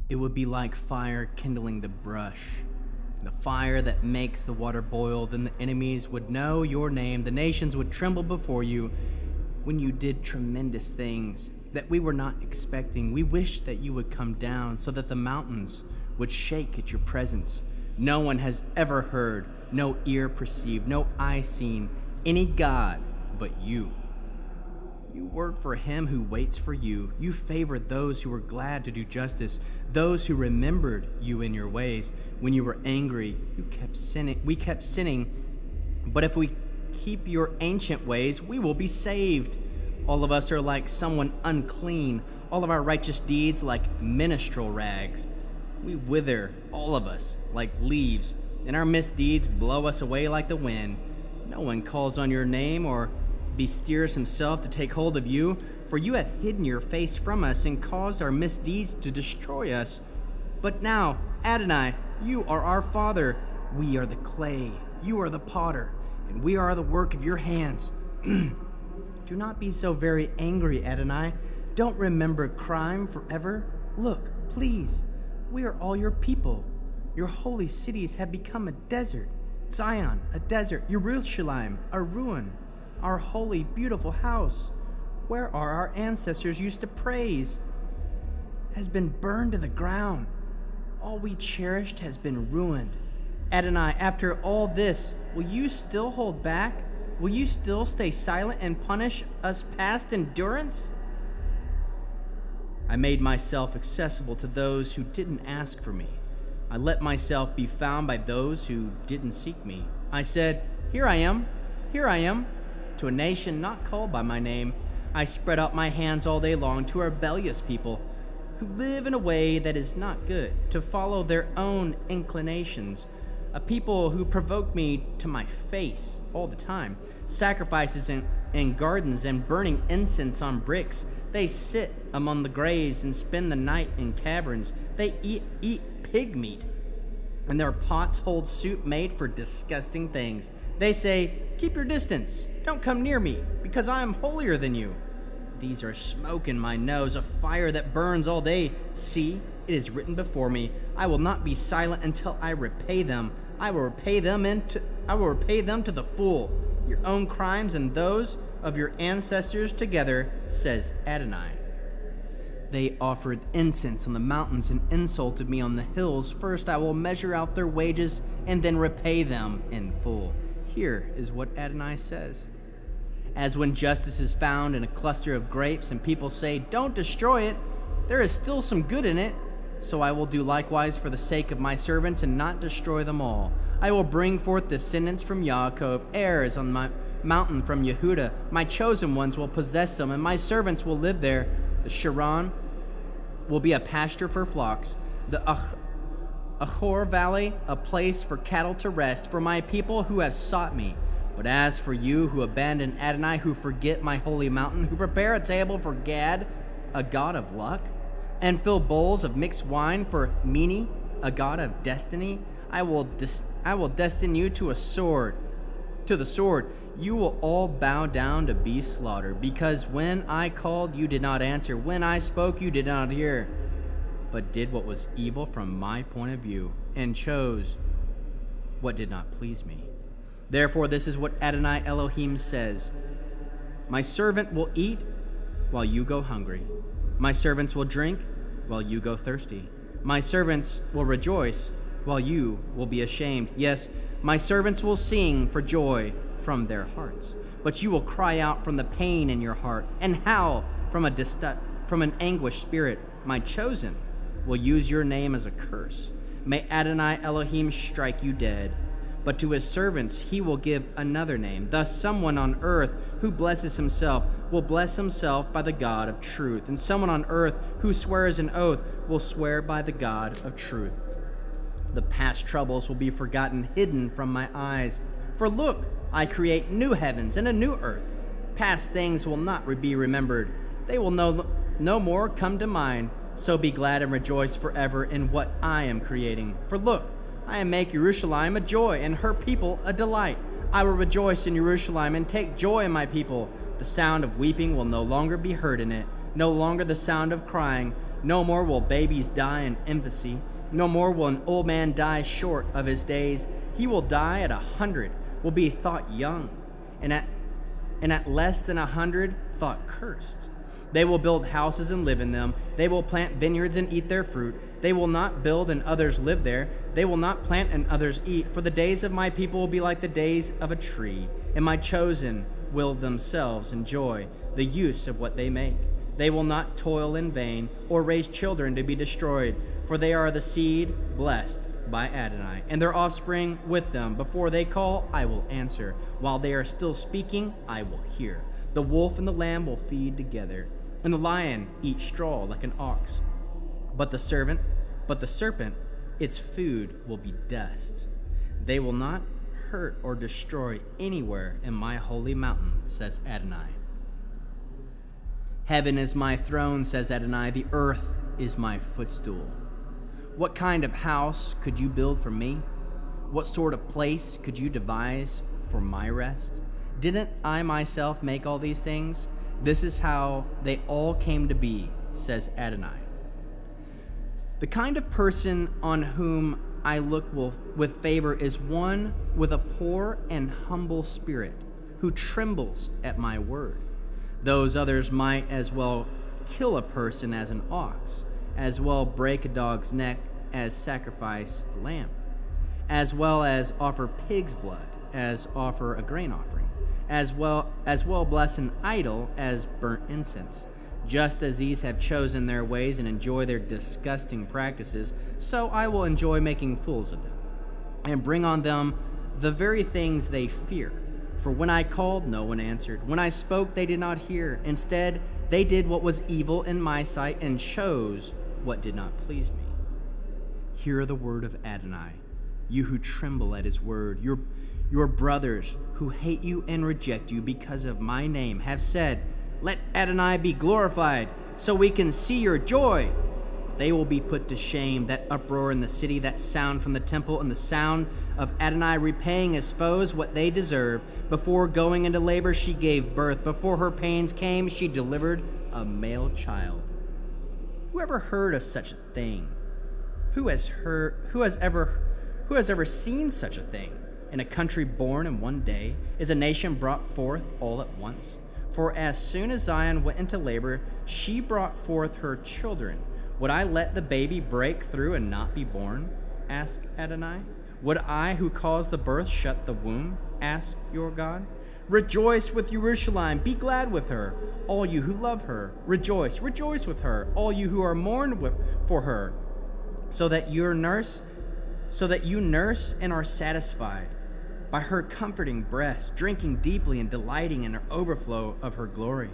It would be like fire kindling the brush, the fire that makes the water boil. Then the enemies would know your name, the nations would tremble before you when you did tremendous things that we were not expecting. We wish that you would come down so that the mountains would shake at your presence. No one has ever heard, no ear perceived, no eye seen any God but you. You work for him who waits for you. You favored those who were glad to do justice, those who remembered you in your ways. When you were angry, you kept sinning. We kept sinning, but if we keep your ancient ways, we will be saved. All of us are like someone unclean, all of our righteous deeds like minstrel rags. We wither, all of us, like leaves, and our misdeeds blow us away like the wind. No one calls on your name or besteers himself to take hold of you, for you have hidden your face from us and caused our misdeeds to destroy us. But now, Adonai, you are our Father. We are the clay, you are the potter, and we are the work of your hands. Do not be so very angry, Adonai. Don't remember crime forever. Look, please, we are all your people. Your holy cities have become a desert. Zion, a desert. Jerusalem, a ruin. Our holy, beautiful house, where our ancestors used to praise, has been burned to the ground. All we cherished has been ruined. Adonai, after all this, will you still hold back? Will you still stay silent and punish us past endurance? I made myself accessible to those who didn't ask for me. I let myself be found by those who didn't seek me. I said, here I am, to a nation not called by my name. I spread out my hands all day long to a rebellious people who live in a way that is not good, to follow their own inclinations, a people who provoke me to my face all the time, sacrifices in gardens and burning incense on bricks. They sit among the graves and spend the night in caverns. They eat pig meat, and their pots hold soup made for disgusting things. They say, keep your distance, don't come near me, because I am holier than you. These are smoke in my nose, a fire that burns all day. See, it is written before me, I will not be silent until I repay them. I will repay them to the full, your own crimes and those of your ancestors together, says Adonai. They offered incense on the mountains and insulted me on the hills. First I will measure out their wages and then repay them in full. Here is what Adonai says. As when justice is found in a cluster of grapes and people say, don't destroy it, there is still some good in it. So I will do likewise for the sake of my servants and not destroy them all. I will bring forth descendants from Yaakov, heirs on my mountain from Yehuda. My chosen ones will possess them, and my servants will live there. The Sharon will be a pasture for flocks, the Achor Valley a place for cattle to rest, for my people who have sought me. But as for you who abandon Adonai, who forget my holy mountain, who prepare a table for Gad, a god of luck, and fill bowls of mixed wine for Mini, a god of destiny, I will destine you to the sword. You will all bow down to be slaughtered, because when I called, you did not answer. When I spoke, you did not hear, but did what was evil from my point of view, and chose what did not please me. Therefore, this is what Adonai Elohim says. My servant will eat while you go hungry. My servants will drink while you go thirsty. My servants will rejoice while you will be ashamed. Yes, my servants will sing for joy from their hearts. But you will cry out from the pain in your heart and howl from an anguished spirit. My chosen will use your name as a curse. May Adonai Elohim strike you dead. But to his servants he will give another name. Thus someone on earth who blesses himself will bless himself by the God of truth. And someone on earth who swears an oath will swear by the God of truth. The past troubles will be forgotten, hidden from my eyes. For look, I create new heavens and a new earth. Past things will not be remembered. They will no more come to mind. So be glad and rejoice forever in what I am creating. For look, I make Jerusalem a joy and her people a delight. I will rejoice in Jerusalem and take joy in my people. The sound of weeping will no longer be heard in it, no longer the sound of crying, No more will babies die in infancy. No more will an old man die short of his days. He will die at 100, will be thought young, and at less than 100 thought cursed. They will build houses and live in them. They will plant vineyards and eat their fruit. They will not build and others live there. They will not plant and others eat. For the days of my people will be like the days of a tree, and my chosen will themselves enjoy the use of what they make. They will not toil in vain or raise children to be destroyed, for they are the seed blessed by Adonai, and their offspring with them. Before they call, I will answer. While they are still speaking, I will hear. The wolf and the lamb will feed together, and the lion eat straw like an ox. But the serpent, its food will be dust. They will not hurt or destroy anywhere in my holy mountain, says Adonai. Heaven is my throne, says Adonai. The earth is my footstool. What kind of house could you build for me? What sort of place could you devise for my rest? Didn't I myself make all these things? This is how they all came to be, says Adonai. The kind of person on whom I look with favor is one with a poor and humble spirit, who trembles at my word. Those others might as well kill a person as an ox, as well break a dog's neck as sacrifice a lamb, as well as offer pig's blood as offer a grain offering, as well bless an idol as burnt incense. Just as these have chosen their ways and enjoy their disgusting practices, so I will enjoy making fools of them, and bring on them the very things they fear. For when I called, no one answered. When I spoke, they did not hear. Instead, they did what was evil in my sight and chose what did not please me. Hear the word of Adonai, you who tremble at his word. Your brothers who hate you and reject you because of my name have said, let Adonai be glorified, so we can see your joy. They will be put to shame, that uproar in the city, that sound from the temple, and the sound of Adonai repaying his foes what they deserve. Before going into labor, she gave birth. Before her pains came, she delivered a male child. Who ever heard of such a thing? Who has ever seen such a thing? In a country born in one day, is a nation brought forth all at once? For as soon as Zion went into labor, she brought forth her children. Would I let the baby break through and not be born? Asked Adonai. Would I, who caused the birth, shut the womb? Asked your God. Rejoice with Jerusalem, be glad with her, all you who love her. Rejoice, rejoice with her, all you who are mourned for her, so that you nurse and are satisfied by her comforting breast, drinking deeply and delighting in her overflow of her glory.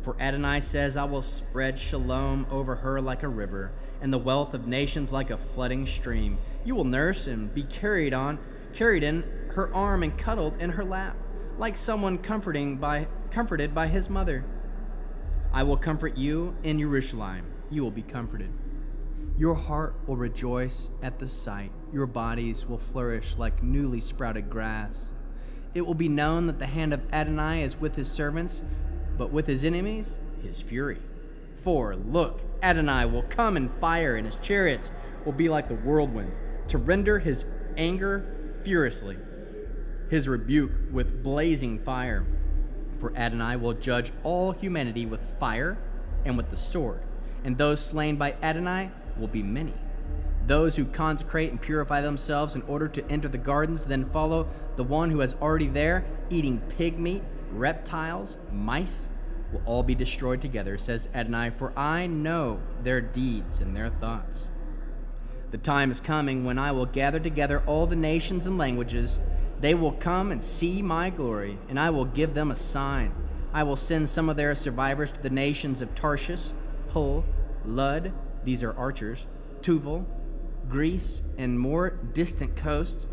For Adonai says, I will spread shalom over her like a river, and the wealth of nations like a flooding stream. You will nurse and be carried in her arm and cuddled in her lap, like someone comforted by his mother. I will comfort you in Jerusalem. You will be comforted. Your heart will rejoice at the sight. Your bodies will flourish like newly sprouted grass. It will be known that the hand of Adonai is with his servants, but with his enemies, his fury. For look, Adonai will come in fire, and his chariots will be like the whirlwind, to render his anger furiously, his rebuke with blazing fire. For Adonai will judge all humanity with fire and with the sword, and those slain by Adonai will be many. Those who consecrate and purify themselves in order to enter the gardens then follow the one who is already there, eating pig meat, reptiles, mice, will all be destroyed together, says Adonai, for I know their deeds and their thoughts. The time is coming when I will gather together all the nations and languages. They will come and see my glory, and I will give them a sign. I will send some of their survivors to the nations of Tarshish, Pul, Lud, these are archers, Tuval, Greece, and more distant coasts,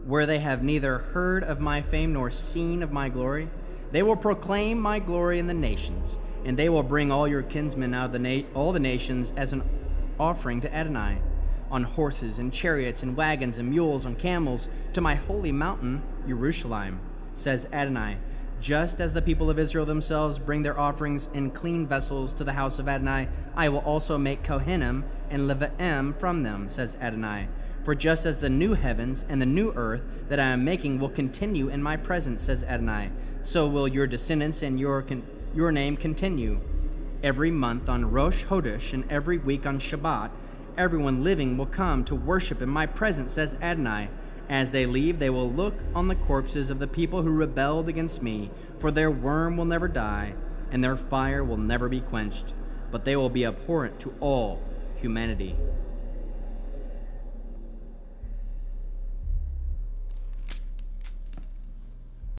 where they have neither heard of my fame nor seen of my glory. They will proclaim my glory in the nations, and they will bring all your kinsmen out of all the nations as an offering to Adonai, on horses and chariots and wagons and mules, on camels, to my holy mountain, Jerusalem, says Adonai. Just as the people of Israel themselves bring their offerings in clean vessels to the house of Adonai, I will also make Kohanim and Leviim from them, says Adonai. For just as the new heavens and the new earth that I am making will continue in my presence, says Adonai, so will your descendants and your name continue. Every month on Rosh Chodesh and every week on Shabbat, everyone living will come to worship in my presence, says Adonai. As they leave, they will look on the corpses of the people who rebelled against me, for their worm will never die, and their fire will never be quenched, but they will be abhorrent to all humanity.